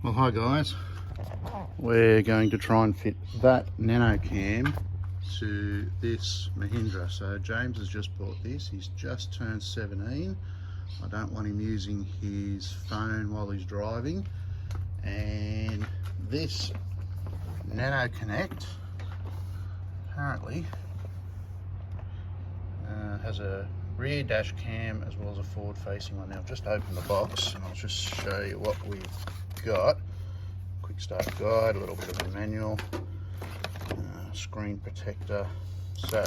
Well, hi guys, we're going to try and fit that NANOCAM to this Mahindra. So James has just bought this, he's just turned 17. I don't want him using his phone while he's driving, and this NanoConnect apparently has a rear dash cam as well as a forward facing one. Now I've just opened the box and I'll just show you what we've got. Quick start guide, a little bit of a manual, screen protector. So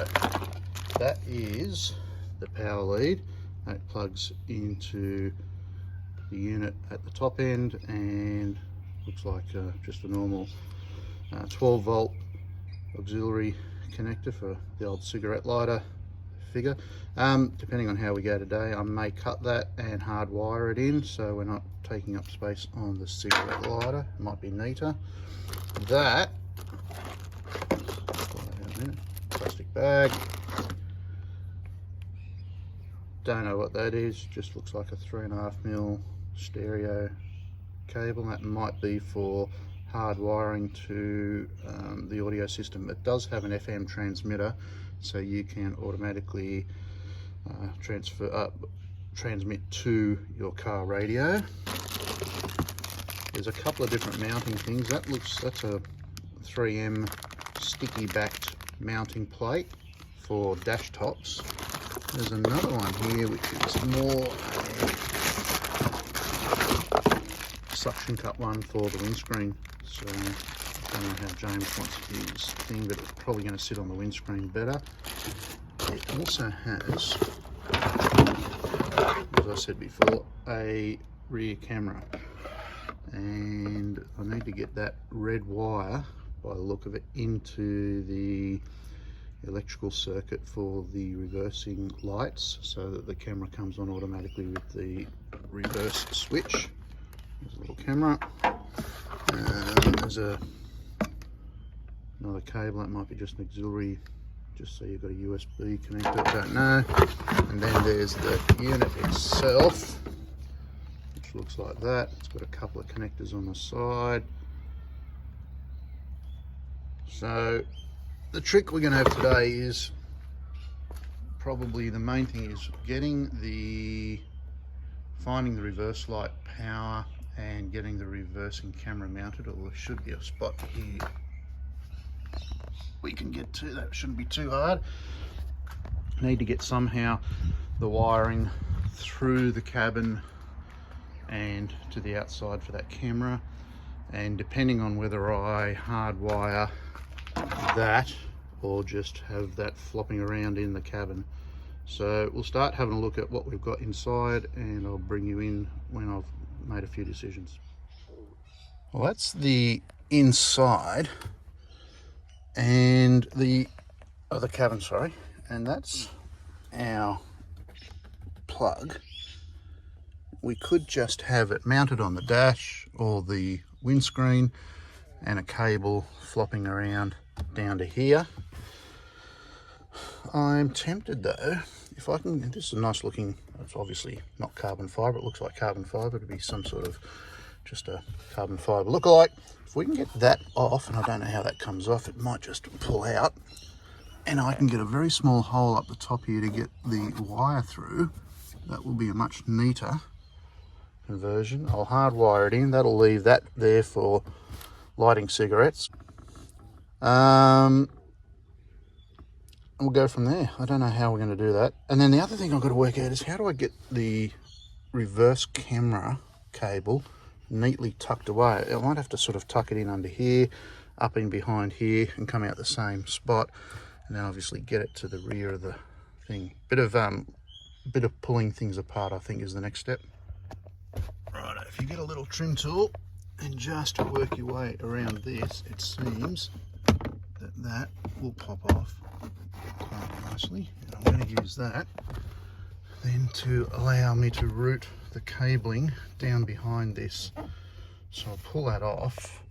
that is the power lead. That plugs into the unit at the top end and looks like just a normal 12 volt auxiliary connector for the old cigarette lighter figure. Depending on how we go today, I may cut that and hardwire it in so we're not taking up space on the cigarette lighter. It might be neater. That plastic bag, don't know what that is, just looks like a 3.5mm stereo cable. That might be for hard wiring to the audio system. It does have an FM transmitter, so you can automatically transmit to your car radio. There's a couple of different mounting things. That's a 3M sticky backed mounting plate for dash tops. There's another one here which is more a suction cup one for the windscreen. So I don't know how James wants his thing, but it's probably going to sit on the windscreen better. It also has, as I said before, a rear camera, and I need to get that red wire, by the look of it, into the electrical circuit for the reversing lights so that the camera comes on automatically with the reverse switch. There's a little camera. There's another cable. That might be just an auxiliary, just so you've got a USB connector, I don't know. And then there's the unit itself, which looks like that. It's got a couple of connectors on the side. So the trick we're going to have today is, probably the main thing is finding the reverse light power and getting the reversing camera mounted. Or there should be a spot here we can get to. That shouldn't be too hard. Need to get somehow the wiring through the cabin and to the outside for that camera, and depending on whether I hardwire that or just have that flopping around in the cabin. So we'll start having a look at what we've got inside, and I'll bring you in when I've made a few decisions. Well, that's the inside and the cabin, sorry, and that's our plug. We could just have it mounted on the dash or the windscreen and a cable flopping around down to here. I'm tempted though, if I can, this is a nice looking, it's obviously not carbon fibre, it looks like carbon fibre, it'd be some sort of just a carbon fibre lookalike. If we can get that off, and I don't know how that comes off, it might just pull out, and I can get a very small hole up the top here to get the wire through, that will be a much neater conversion. I'll hardwire it in, that'll leave that there for lighting cigarettes. We'll go from there. I don't know how we're going to do that. And then the other thing I've got to work out is, how do I get the reverse camera cable neatly tucked away? I might have to sort of tuck it in under here, up in behind here, and come out the same spot, and then obviously get it to the rear of the thing. Bit of pulling things apart, I think, is the next step. Right, if you get a little trim tool and just work your way around this, it seems that will pop off quite nicely. And I'm going to use that then to allow me to route the cabling down behind this. So I'll pull that off.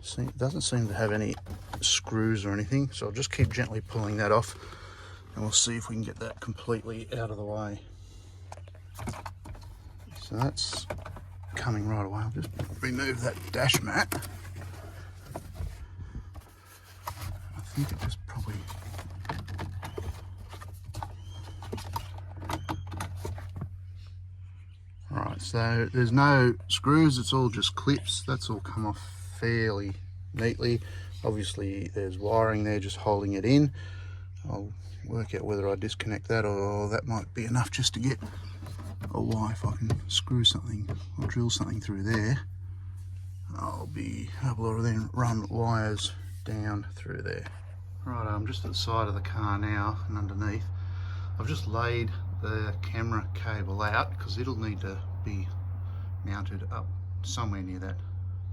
See, it doesn't seem to have any screws or anything, so I'll just keep gently pulling that off, and we'll see if we can get that completely out of the way. So that's coming right away. I'll just remove that dash mat. I think it just probably... Alright, so there's no screws, it's all just clips. That's all come off fairly neatly. Obviously there's wiring there just holding it in. I'll work out whether I disconnect that or that might be enough just to get a wire. If I can screw something or drill something through there, I'll be able to then run wires down through there. Right, I'm just at the side of the car now, and underneath I've just laid the camera cable out because it'll need to be mounted up somewhere near that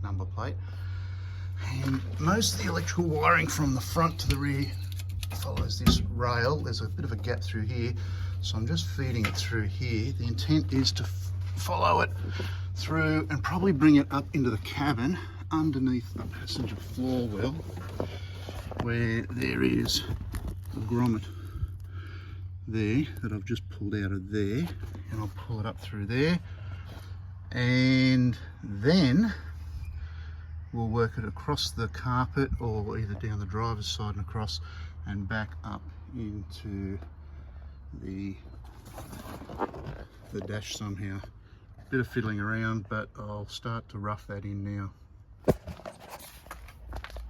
number plate. And most of the electrical wiring from the front to the rear follows this rail. There's a bit of a gap through here, so I'm just feeding it through here. The intent is to follow it through and probably bring it up into the cabin underneath the passenger floor well, where there is a grommet there that I've just pulled out of there, and I'll pull it up through there, and then we'll work it across the carpet or either down the driver's side and across and back up into the dash somehow. Bit of fiddling around, but I'll start to rough that in now.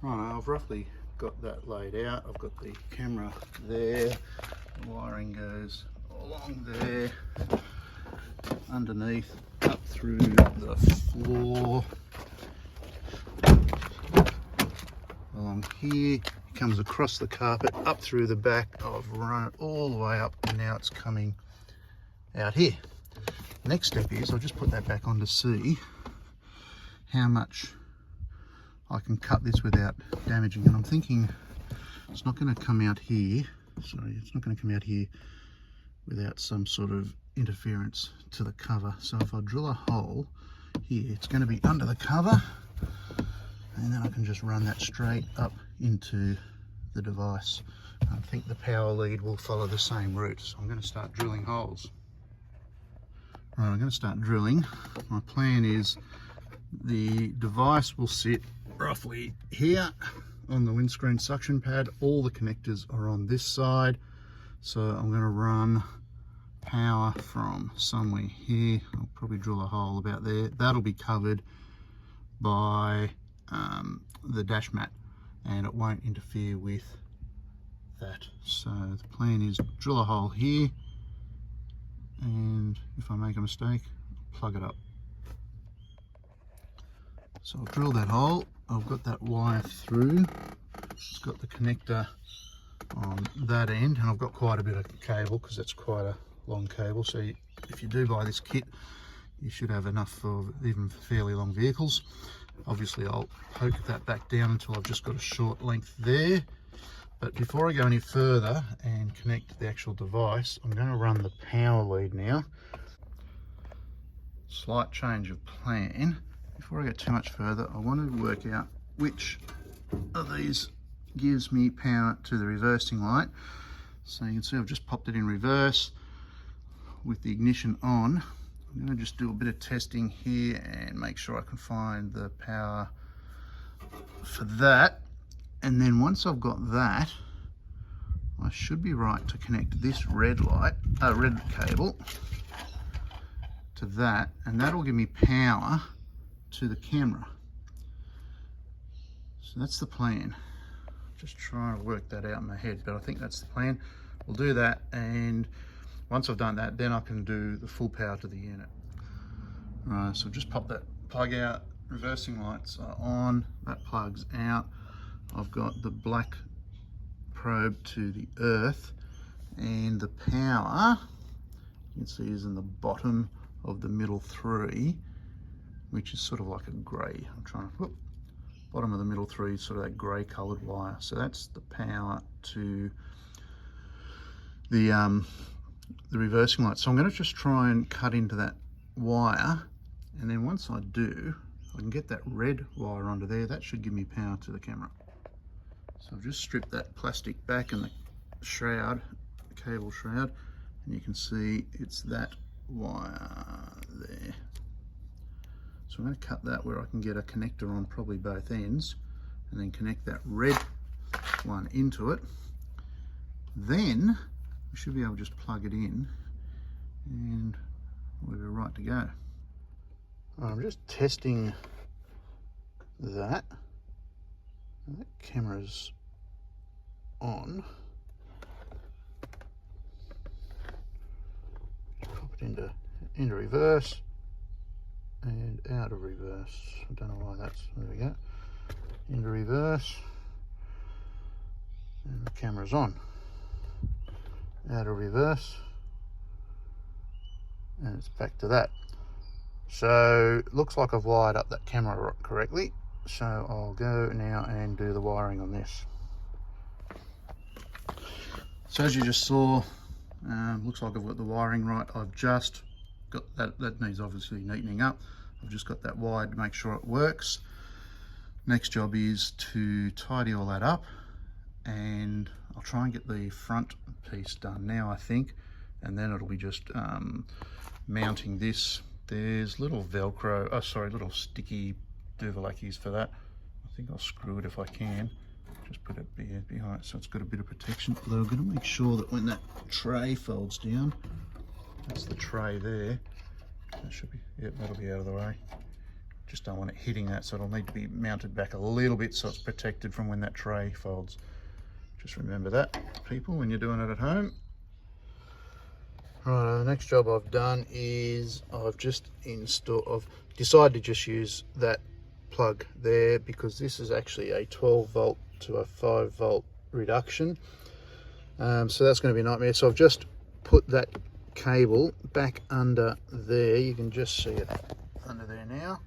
Right, I've roughly got that laid out. I've got the camera there, the wiring goes along there, underneath, up through the floor, along here, it comes across the carpet, up through the back. I've run it all the way up, and now it's coming out here. Next step is I'll just put that back on to see how much I can cut this without damaging, and I'm thinking it's not going to come out here. Sorry, it's not going to come out here without some sort of interference to the cover. So if I drill a hole here, it's going to be under the cover, and then I can just run that straight up into the device. I think the power lead will follow the same route, so I'm going to start drilling holes. Right, I'm going to start drilling. My plan is the device will sit roughly here on the windscreen suction pad. All the connectors are on this side, so I'm going to run power from somewhere here. I'll probably drill a hole about there. That'll be covered by the dash mat, and it won't interfere with that. So the plan is drill a hole here, and if I make a mistake, plug it up. So I'll drill that hole. I've got that wire through. It's got the connector on that end, and I've got quite a bit of cable because that's quite a long cable. So if you do buy this kit, you should have enough for even fairly long vehicles. Obviously I'll poke that back down until I've just got a short length there. But before I go any further and connect the actual device, I'm going to run the power lead now. Slight change of plan. Before I go too much further, I want to work out which of these gives me power to the reversing light. So you can see I've just popped it in reverse with the ignition on. I'm going to just do a bit of testing here and make sure I can find the power for that. And then once I've got that, I should be right to connect this red cable to that, and that'll give me power to the camera. So that's the plan. Just trying to work that out in my head, but I think that's the plan. We'll do that, and once I've done that, then I can do the full power to the unit. Right, so just pop that plug out, reversing lights are on, that plug's out. I've got the black probe to the earth, and the power you can see is in the bottom of the middle three, which is sort of like a grey. I'm trying to bottom of the middle three, sort of that grey coloured wire. So that's the power to the reversing light. So I'm going to just try and cut into that wire, and then once I do, I can get that red wire onto there. That should give me power to the camera. So I've just stripped that plastic back and the shroud, the cable shroud, and you can see it's that wire there. So I'm going to cut that where I can get a connector on probably both ends, and then connect that red one into it. Then we should be able to just plug it in and we'll be right to go. I'm just testing that. That camera's on. Pop it into reverse and out of reverse. I don't know why that's, there we go. Into reverse, and the camera's on. Out of reverse, and it's back to that. So it looks like I've wired up that camera correctly. So I'll go now and do the wiring on this. So as you just saw, looks like I've got the wiring right. I've just got that needs obviously neatening up. I've just got that wired to make sure it works. Next job is to tidy all that up, and I'll try and get the front piece done now, I think, and then it'll be just mounting this. There's little Velcro, little sticky Duvalakis for that. I think I'll screw it if I can. Just put it behind so it's got a bit of protection. Although I'm going to make sure that when that tray folds down, that's the tray there. That should be, yep, that'll be out of the way. Just don't want it hitting that, so it'll need to be mounted back a little bit so it's protected from when that tray folds. Just remember that, people, when you're doing it at home. Right, the next job I've done is I've decided to just use that plug there, because this is actually a 12 volt to a 5 volt reduction. So that's going to be a nightmare. So I've just put that cable back under there. You can just see it under there now.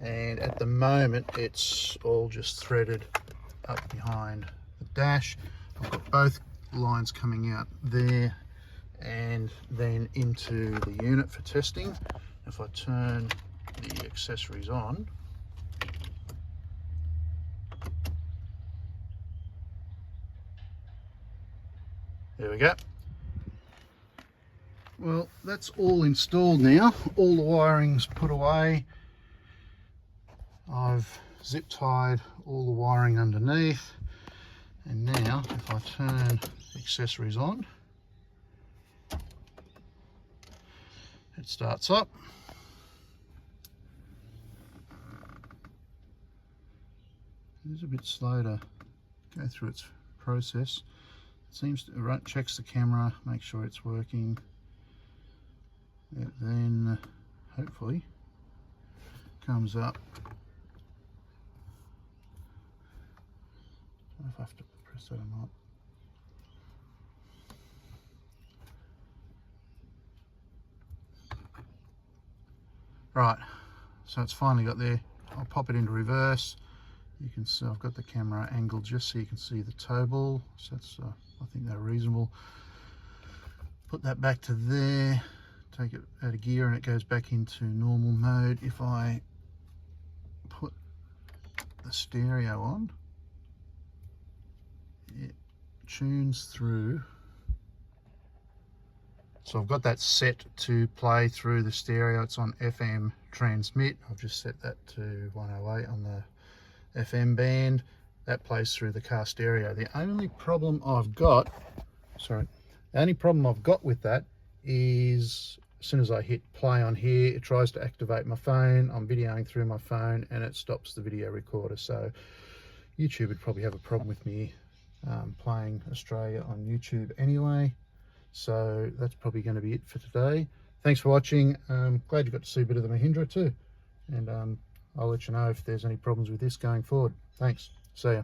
And at the moment it's all just threaded up behind the dash. I've got both lines coming out there and then into the unit for testing. If I turn the accessories on, there we go. Well, that's all installed now. All the wiring's put away. I've zip tied all the wiring underneath, and now if I turn the accessories on, it starts up. It's a bit slow to go through its process. It seems to checks the camera, make sure it's working. It then hopefully comes up. I don't know if I have to press that or not. Right, so it's finally got there. I'll pop it into reverse. You can see I've got the camera angled just so you can see the toe ball. So that's, I think they're reasonable. Put that back to there. Take it out of gear and it goes back into normal mode. If I put the stereo on, it tunes through. So I've got that set to play through the stereo. It's on FM transmit. I've just set that to 108 on the FM band. That plays through the car stereo. The only problem I've got, with that is as soon as I hit play on here, it tries to activate my phone. I'm videoing through my phone and it stops the video recorder. So YouTube would probably have a problem with me playing Australia on YouTube anyway. So that's probably going to be it for today. Thanks for watching. Glad you got to see a bit of the Mahindra too. And I'll let you know if there's any problems with this going forward. Thanks. See ya.